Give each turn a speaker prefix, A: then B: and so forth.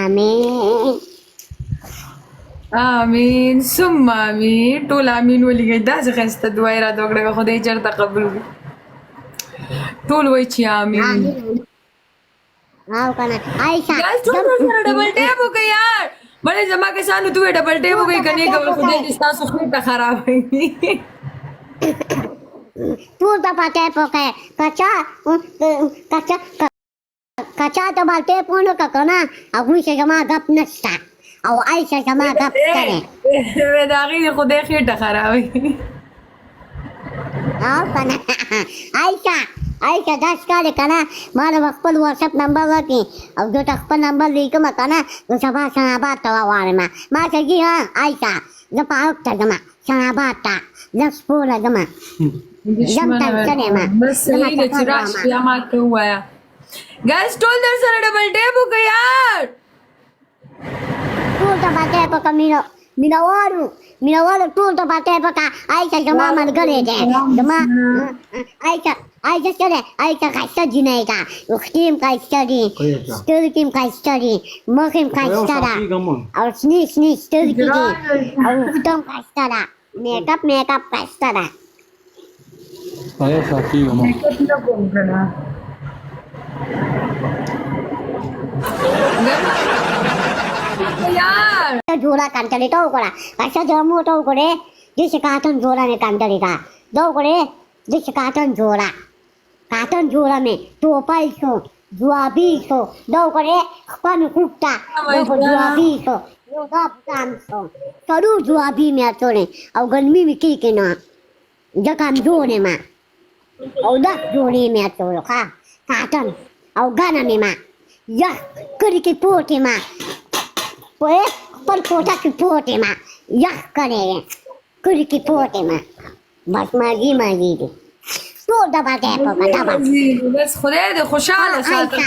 A: آمين
B: امين ثم امين ټول امين ولګي دا څه خسته دوه را دوګړه خدای چرته قبول وي ټول وای چې امين
A: آمين आओ कना आयशा
B: गाइस ټول سره ډبل ټیپ وکي یار بلې زما کې سانو ته ډبل ټیپ وکي کني کوم خدای دې تاسو خو ته خراب وي
A: तू तो पाते पोके कच्चा कच्चा कच्चा तो बालते पोनो का कोना अगुई से जमा गप नस्ता او आयशा जमा गप करे
B: وې دا غي خدای خېټه خراب وي
A: आओ कना आयशा दास करे कना मारे खपल व्हाट्सएप नंबर वकी अब जो खपल नंबर लेके म कना जो सभा सनाबा तवा वारे मा सगी हां आयशा जो पाउक त जमा सनाबा ता जस पूरा जमा
B: بس صحیح ده چې راشي یا ما ته ووایا ګایز ټول در سره ډبل ټیپ وکړئ یار
A: ټول ته باندې په کمینو مینوالو ټول ته باندې په کا آیشه جما ملګری ده جما آیشه سره آیشه کایسته جنای کا وختیم کایسته دي سترګیم کایسته دي مخیم کایسته ده او سنی سترګې دي او وختم کایسته ده میک اپ کایسته ده
C: Saya sakit kamu.
B: kita pun kena यार
A: जोड़ा कांटली तो कोला कैसा जमू तो कोले जिस काटन जोड़ा ने कांटली का दो कोले जिस काटन जोड़ा में तो पैसो जुआबी सो दो कोले पन कुत्ता दो को जुआबी सो यो दा काम सो करू जुआबी में आतोने और गर्मी में की के ना जकाम जोने में और दस जोड़ी में आतोलो का काटन और गाना में मा या करी के पोटे मा ओए पर पोटा की पोटे मा या करे करी के पोटे मा बस मागी दे तो दबा के
B: بس خدای دې خوشاله ساتي